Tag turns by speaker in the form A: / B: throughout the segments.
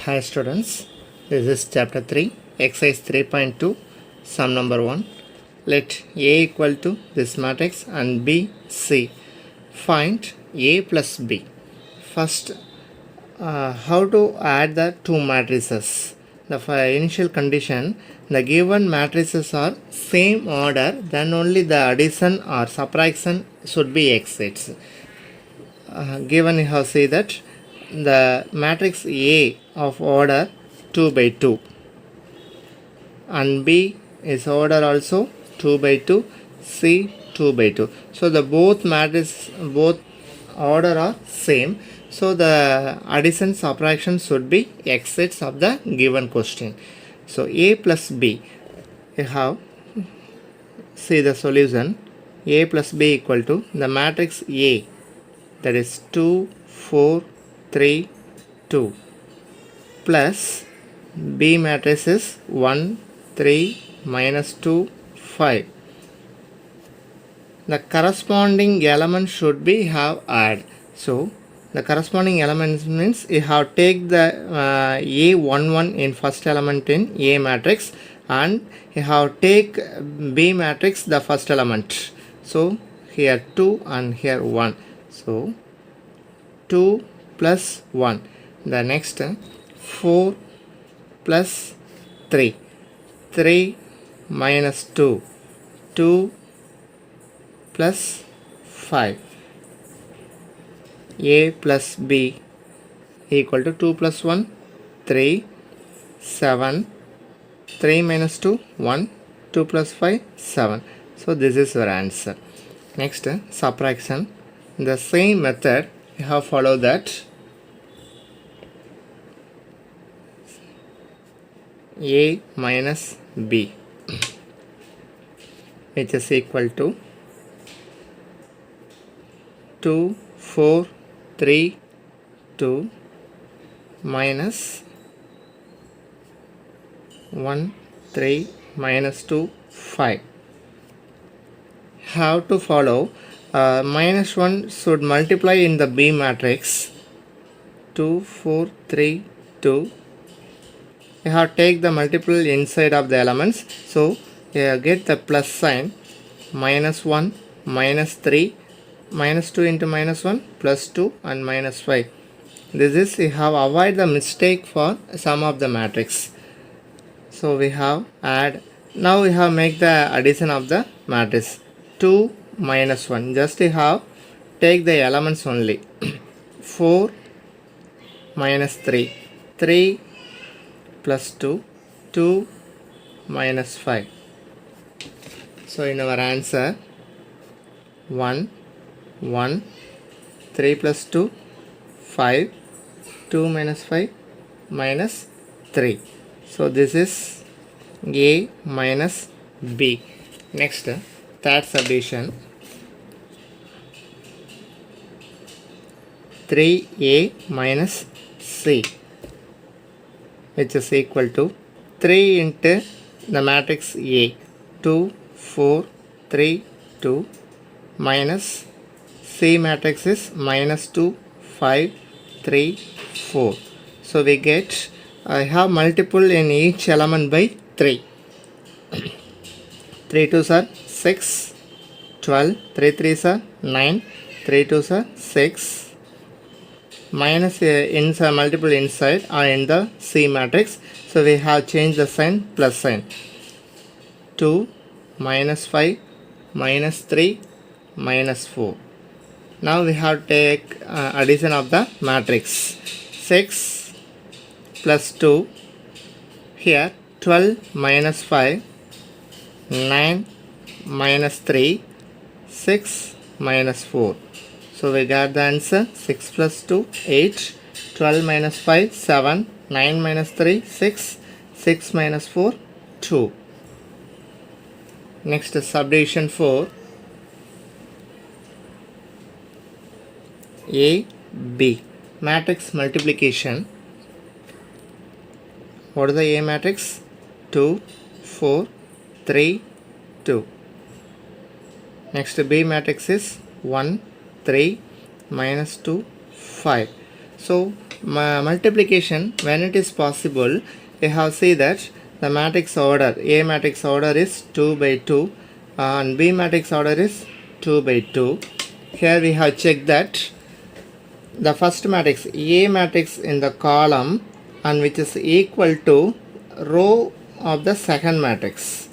A: Hi students, this is chapter 3, exercise 3.2, sum number 1. Let A equal to this matrix and B, C. Find A plus B. First, how to add the two matrices. The initial condition, the given matrices are same order, then only the addition or subtraction should be exists. Given you have say that the matrix A of order 2 by 2 and B is order also 2 by 2, C 2 by 2. So the both order are same. So the addition subtraction should be exits of the given question. So A plus B, you have see the solution. A plus B equal to the matrix A, that is 2 4 3 2, plus B matrix is 1 3 minus 2 5. The corresponding element should be have add. So the corresponding elements means you have take the A11 in first element in A matrix and you have take B matrix the first element. So here 2 and here 1. So 2 plus 1. The next 4 plus 3. 3 minus 2. 2 plus 5. A plus B equal to 2 plus 1. 3. 7. 3 minus 2. 1. 2 plus 5. 7. So this is your answer. Next subtraction. The same method you have followed that. A minus B, which is equal to 2 4 3 2 minus 1 3 minus 2 5. How to follow? Minus 1 should multiply in the B matrix. 2 4 3 2. You have take the multiple inside of the elements. So you get the plus sign. Minus 1 minus 3 minus 2 into minus 1 plus 2 and minus 5. This is you have avoid the mistake for sum of the matrix. So we have add. Now we have make the addition of the matrix. 2 minus 1. Just you have take the elements only. 4 minus 3. 3 plus 2. 2 minus 5. So in our answer 1 1 3 plus 2 5 2 minus 5 minus 3. So this is A minus B. Next third subdivision. 3A minus C, which is equal to 3 into the matrix A 2 4 3 2 minus C matrix is minus 2 5 3 4. So we get I have multiple in each element by 3. 3 2s are 6 12. 3 3s are 9. 3 2s are 6. Minus inside multiple inside are in the C matrix. So we have changed the sign plus sign. 2 minus 5 minus 3 minus 4. Now we have take addition of the matrix. 6 plus 2. Here 12 minus 5. 9 minus 3. 6 minus 4. So we got the answer 6 plus 2 8. 12 minus 5 7. 9 minus 3 6. 6 minus 4 2. Next subdivision 4. A B matrix multiplication. What is the A matrix? 2 4 3 2. Next B matrix is 1 3 minus 2 5. So multiplication, when it is possible, we have see that the matrix order, A matrix order is 2 by 2 and B matrix order is 2 by 2. Here we have checked that the first matrix, A matrix in the column and which is equal to row of the second matrix.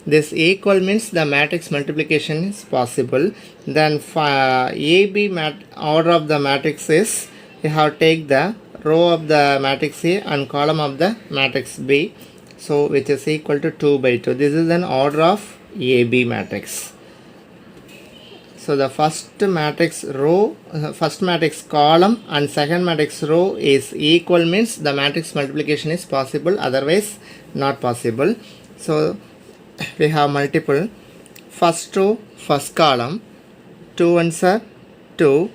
A: This equal means the matrix multiplication is possible. Then AB order of the matrix is, we have to take the row of the matrix A and column of the matrix B, so which is equal to 2 by 2. This is an order of AB matrix. So the first matrix row, first matrix column and second matrix row is equal means the matrix multiplication is possible, otherwise not possible. So we have multiple. First row, first column, 2 ones are 2,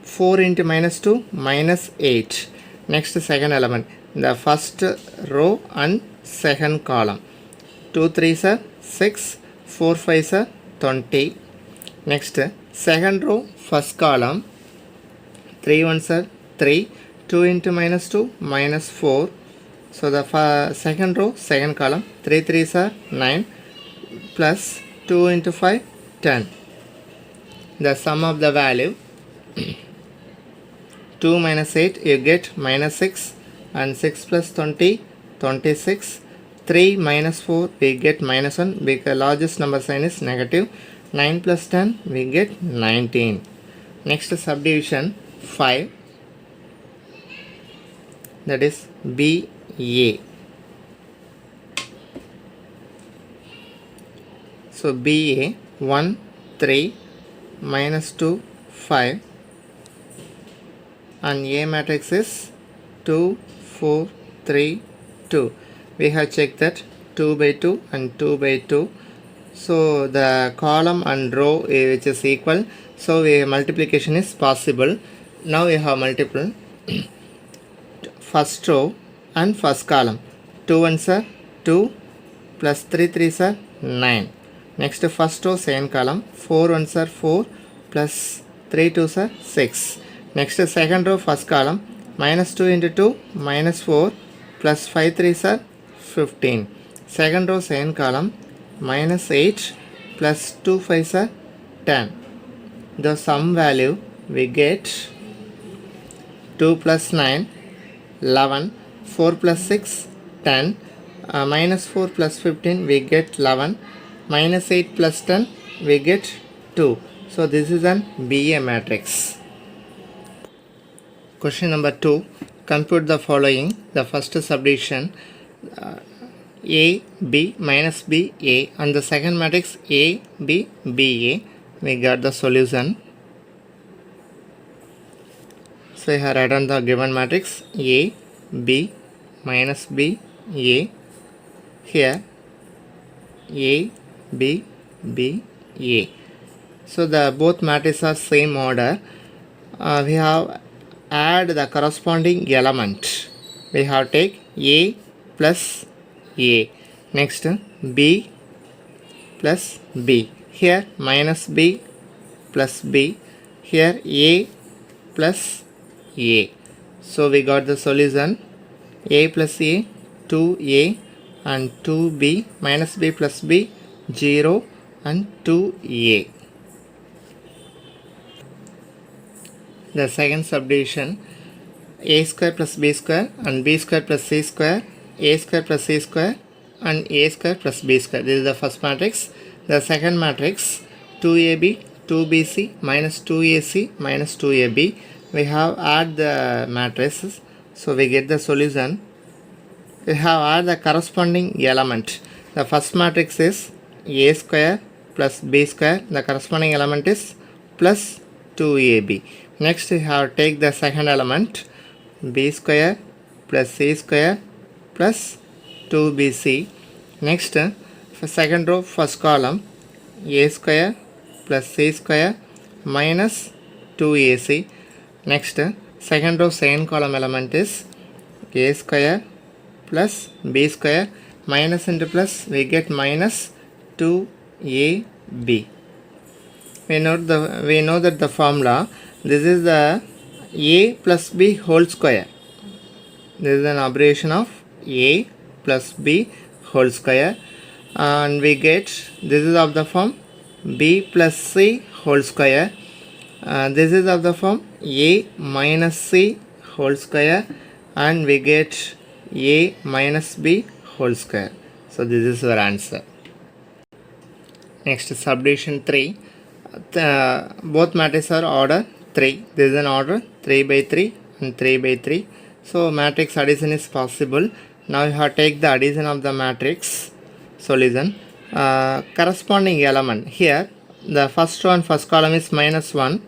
A: 4 into minus 2, minus 8. Next second element, the first row and second column, 2 3s are 6, 4 5s are 20. Next second row, first column, 3 ones are 3, 2 into minus 2, minus 4. So the second row, second column, 3 3s are 9 plus 2 into 5, 10. The sum of the value 2 minus 8, you get minus 6, and 6 plus 20, 26. 3 minus 4, we get minus 1 because largest number sign is negative. 9 plus 10, we get 19. Next subdivision 5, that is BA. So BA 1 3 minus 2 5 and A matrix is 2 4 3 2. We have checked that 2 by 2 and 2 by 2. So the column and row which is equal, so multiplication is possible. Now we have multiple. First row and first column, 2 ones are 2 plus 3 3s are 9. Next first row second column, 4 ones are 4 plus 3 2s are 6. Next second row first column, minus 2 into 2, minus 4 plus 5 3s are 15. Second row second column, minus 8 plus 2 5s are 10. The sum value we get 2 plus 9, 11, 4 plus 6, 10, minus 4 plus 15, we get 11, minus 8 plus 10, we get 2. So this is an BA matrix. Question number 2. Compute the following. The first subdivision A, B minus B, A, and the second matrix A, B, B, A. We got the solution. So we have written the given matrix A, B minus B, A. Here A, B, B, A. So the both matrices are same order. We have add the corresponding element. We have take A plus A. Next B plus B. Here minus B plus B. Here A plus A. So we got the solution A plus A, 2A and 2B, minus B plus B, 0 and 2A. The second subdivision A square plus B square and B square plus C square, A square plus C square and A square plus B square. This is the first matrix. The second matrix 2AB, 2BC minus 2AC minus 2AB. We have add the matrices, so we get the solution. We have add the corresponding element. The first matrix is A square plus B square. The corresponding element is plus 2AB. Next we have take the second element B square plus C square plus 2BC. Next for second row first column A square plus C square minus 2AC. Next second row second column element is A square plus B square, minus into plus we get minus 2AB. We know that the formula, this is the a plus b whole square. This is an abbreviation of a plus b whole square, and we get this is of the form b plus c whole square. This is of the form a minus c whole square, and we get a minus b whole square. So this is our answer. Next, subdivision 3. Both matrices are order 3. This is an order 3 by 3 and 3 by 3. So matrix addition is possible. Now you have to take the addition of the matrix. So listen, corresponding element here, the first column is minus 1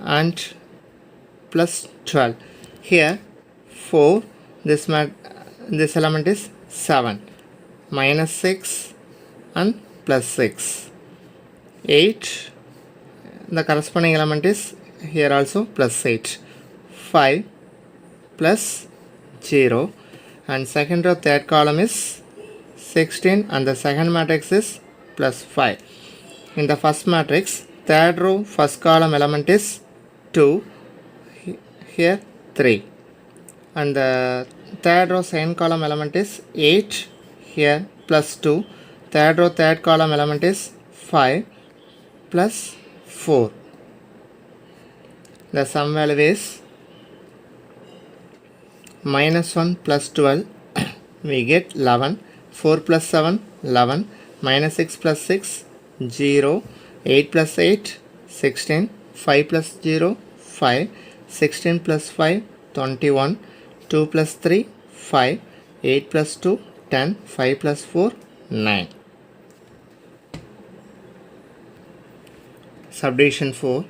A: and plus 12. Here 4, this element is 7, minus 6 and plus 6. 8, the corresponding element is here also plus 8. 5 plus 0, and second row third column is 16 and the second matrix is plus 5. In the first matrix, third row first column element is 2, here 3, and the third row second column element is 8, here plus 2. Third row third column element is 5 plus 4. The sum value is minus 1 plus 12, we get 11. 4 plus 7, 11. Minus 6 plus 6, 0. 8 plus 8, 16. 5 plus 0, 5. 16 plus 5, 21. 2 plus 3, 5. 8 plus 2, 10. 5 plus 4, 9. Subdivision 4.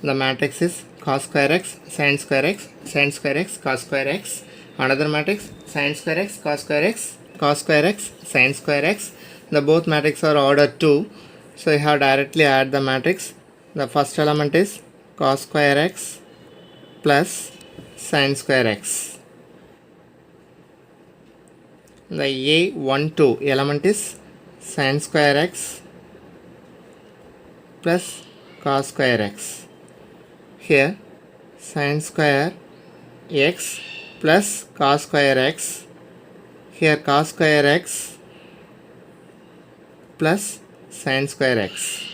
A: The matrix is cos square x, sin square x, sin square x, cos square x. Another matrix, sin square x, cos square x, cos square x, sin square x. The both matrices are order 2. So you have directly add the matrix. The first element is cos square x plus sin square x. The A12 element is sin square x plus cos square x. Here sin square x plus cos square x. Here cos square x plus sin square x.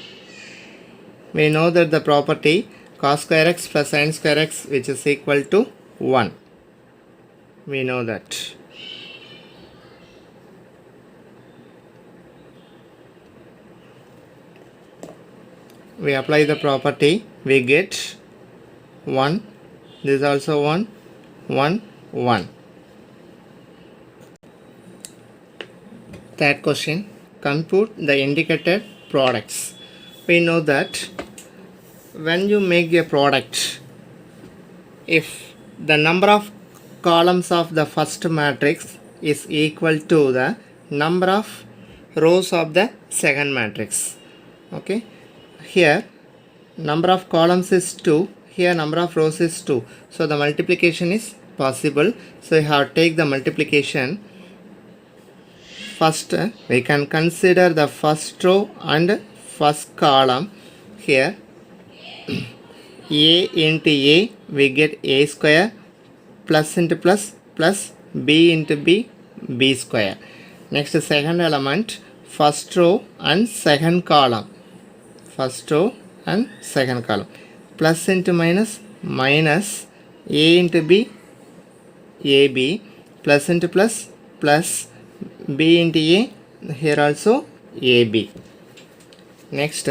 A: We know that the property cos square x plus sin square x, which is equal to 1. We know that. We apply the property, we get 1. This is also 1, 1, 1. Third question, compute the indicated products. We know that when you make a product, if the number of columns of the first matrix is equal to the number of rows of the second matrix. Okay, here number of columns is 2, here number of rows is 2, so the multiplication is possible. So you have to take the multiplication. First we can consider the first row and first column. Here a into a, we get a square, plus into plus, plus b into b, b square. Next, second element, first row and second column. First row and second column. Plus into minus, minus a into b, ab, plus into plus, plus b into a, here also ab. Next,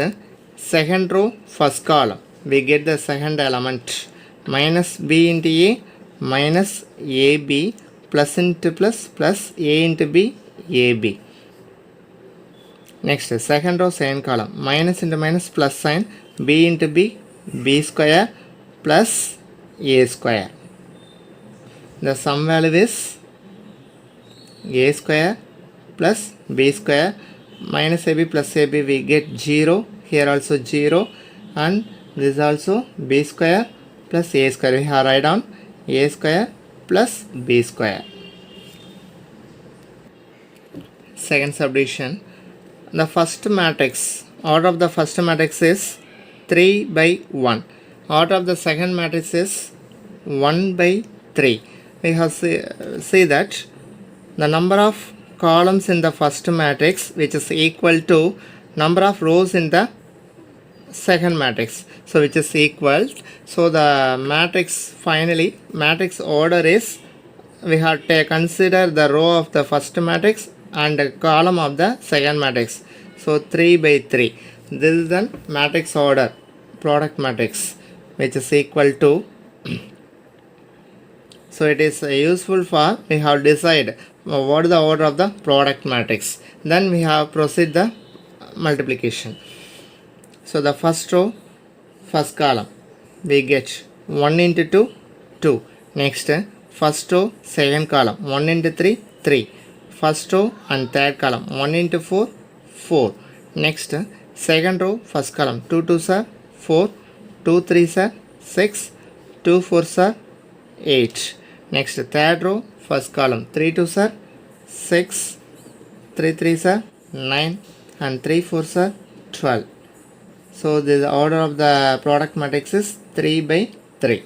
A: second row, first column, we get the second element, minus b into a, minus ab, plus into plus, plus a into b, ab. Next, second row, second column, minus into minus, plus sign, b into b, b square, plus a square. The sum value is a square plus b square, minus ab plus ab, we get 0, here also 0, and this also b square plus a square. We have write down a square plus b square. Second subdivision, the first matrix, order of the first matrix is 3 by 1. order of the second matrix is 1 by 3. We have see that the number of columns in the first matrix, which is equal to number of rows in the second matrix, so which is equal. So the matrix, finally matrix order is, we have to consider the row of the first matrix and the column of the second matrix. So 3 by 3. This is the matrix order, product matrix, which is equal to. So it is useful for, we have decide what is the order of the product matrix. Then we have proceed the multiplication. So the first row, first column, we get 1 into 2, 2. Next, first row, second column, 1 into 3, 3. First row and third column, 1 into 4, 4. Next, second row, first column, 2 2s are 4, 2 3s are 6, 2 4s are 8. Next, third row, first column, 3 2s are 6, 3 3s are 9, and 3 4s are 12. So the order of the product matrix is 3 by 3.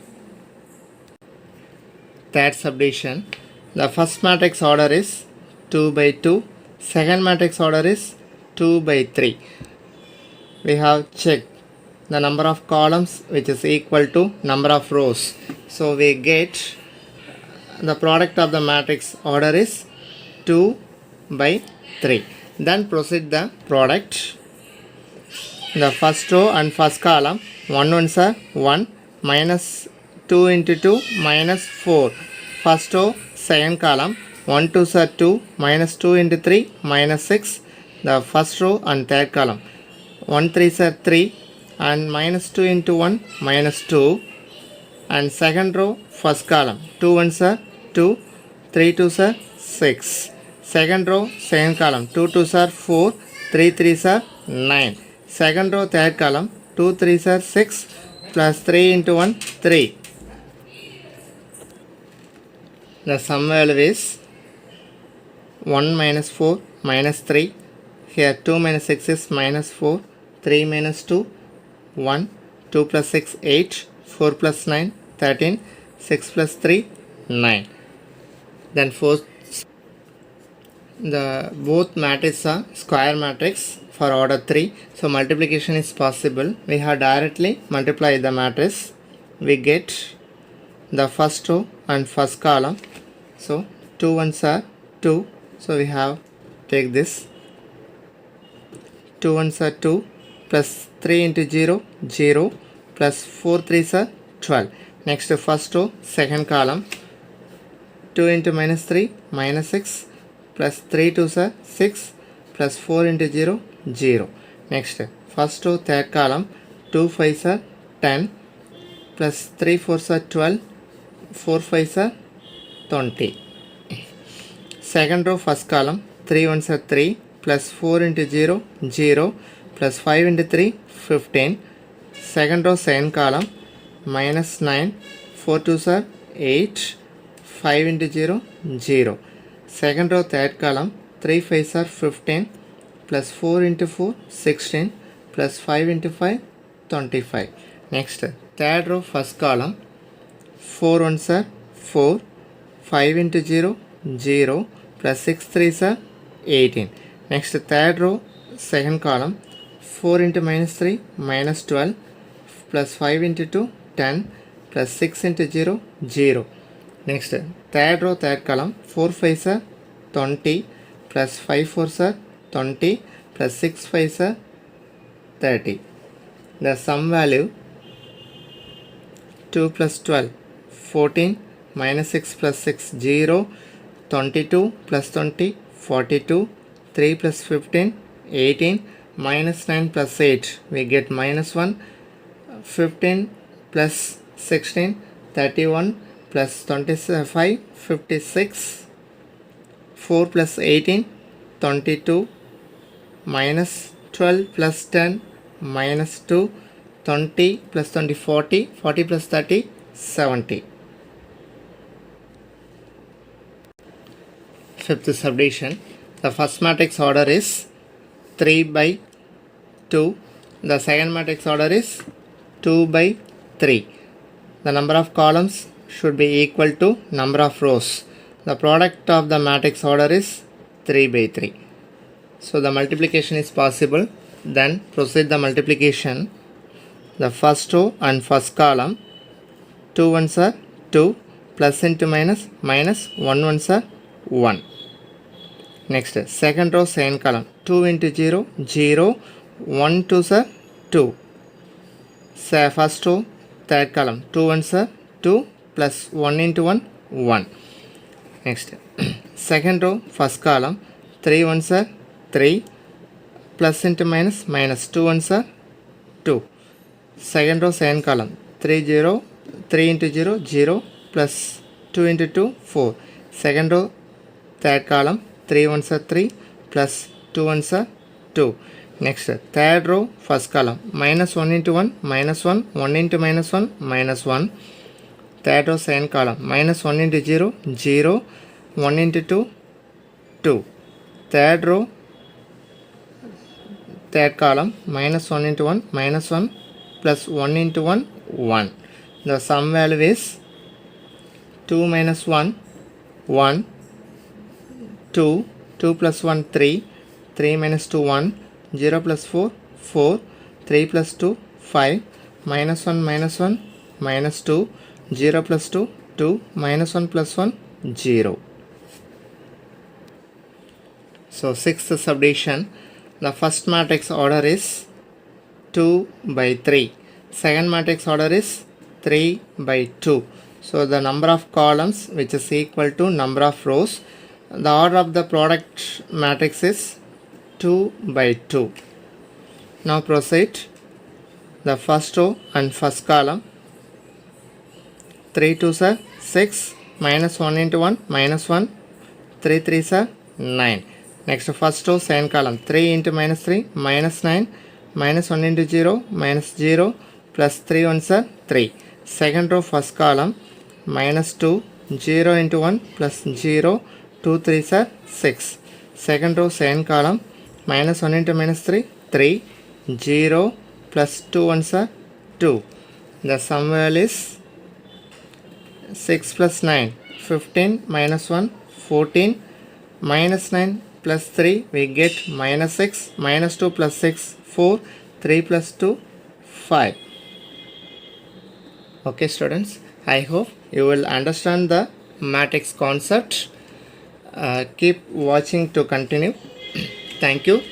A: Third subdivision, the first matrix order is 2 by 2, second matrix order is 2 by 3. We have checked the number of columns, which is equal to number of rows. So we get the product of the matrix order is 2 by 3. Then proceed the product. The first row and first column, 1 ones are 1, minus 2 into 2, minus 4. First row, second column, 1 2s are 2, minus 2 into 3, minus 6. The first row and third column, 1 3s are 3, and minus 2 into 1, minus 2. And second row, first column, 2 1s are 2, 3 2s are 6. Second row, second column, 2 2s are 4, 3 3s are 9. Second row, third column, 2 3s are 6, plus 3 into 1, 3. The sum value is 1 minus 4 minus 3. Here 2 minus 6 is minus 4, 3 minus 2, 1, 2 plus 6, 8, 4 plus 9, 13, 6 plus 3, 9. Then the both matrices are square matrix for order 3. So multiplication is possible. We have directly multiply the matrix. We get the first row and first column. So 2 ones are 2. So we have take this. 2 ones are 2, plus 3 into 0, 0, plus 4 3s are 12. Next, first row, second column, 2 into minus 3, minus 6, plus 3 2s are 6, plus 4 into 0, 0. Next, first row, third column, 2 5s are 10, plus 3 4s are 12, 4 5s are 20. Second row, first column, 3 1s are 3, plus 4 into 0, 0, plus 5 into 3, 15. Second row, second column, minus 9, 4 2s are 8, 5 into 0, 0. Second row, third column, 3 5s are 15, plus 4 into 4, 16, plus 5 into 5, 25. Next, third row, first column, 4 1s are 4, 5 into 0, 0, plus 6 3s are 18. Next, third row, second column, 4 into minus 3, minus 12, plus 5 into 2, 10, plus 6 into 0, 0. Next, third row, third column, 4 5s are 20, plus 5 4s are 20, plus 6 5s are 30. The sum value, 2 plus 12, 14, minus 6 plus 6, 0, 22 plus 20, 42, 3 plus 15, 18, minus 9 plus 8, we get minus 1, 15 plus 16, 31, plus 25, 56, 4 plus 18, 22, minus 12 plus 10, minus 2, 20 plus 20, 40, 40 plus 30, 70. Fifth subdivision. The first matrix order is 3 by 2. The second matrix order is 2 by 3. The number of columns should be equal to number of rows. The product of the matrix order is 3 by 3. So the multiplication is possible. Then proceed the multiplication. The first row and first column, 2 ones are 2, plus into minus, minus 1 ones are 1. Next, second row, second column, 2 into 0, 0, 1 2s are 2. First row, third column, 2 ones are 2, plus 1 into 1, 1. Next, second row, first column, 3 ones are 3, plus into minus, minus 2 ones are 2. Second row, second column, 3 0, 3 into 0, 0, plus 2 into 2, 4. Second row, third column, 3 ones are 3, plus 2 ones are 2. Next, third row, first column, minus 1 into 1, minus 1, 1 into minus 1, minus 1. Third row, second column, minus 1 into 0, 0, 1 into 2, 2. Third row, third column, minus 1 into 1, minus 1, plus 1 into 1, 1. The sum value is 2 minus 1, 1, 2, 2 plus 1, 3, 3 minus 2, 1, 0 plus 4, 4, 3 plus 2, 5, minus 1, minus 1, minus 2, 0 plus 2, 2, minus 1 plus 1, 0. So sixth subdivision, the first matrix order is 2 by 3. Second matrix order is 3 by 2. So the number of columns which is equal to number of rows. The order of the product matrix is 2 by 2. Now proceed. The first row and first column, 3 2s are 6, minus 1 into 1, minus 1, 3 3s are 9. Next, first row, second column, 3 into minus 3, minus 9, minus 1 into 0, minus 0, plus 3 ones are 3. Second row, first column, minus 2, 0 into 1, plus 0, 2 3s are 6. Second row, second column, minus 1 into minus 3, 3, 0, plus 2 ones are 2. The sum value is 6 plus 9, 15, minus 1, 14, minus 9 plus 3, we get minus 6, minus 2 plus 6, 4, 3 plus 2, 5. Okay students, I hope you will understand the matrix concept. Keep watching to continue. Thank you.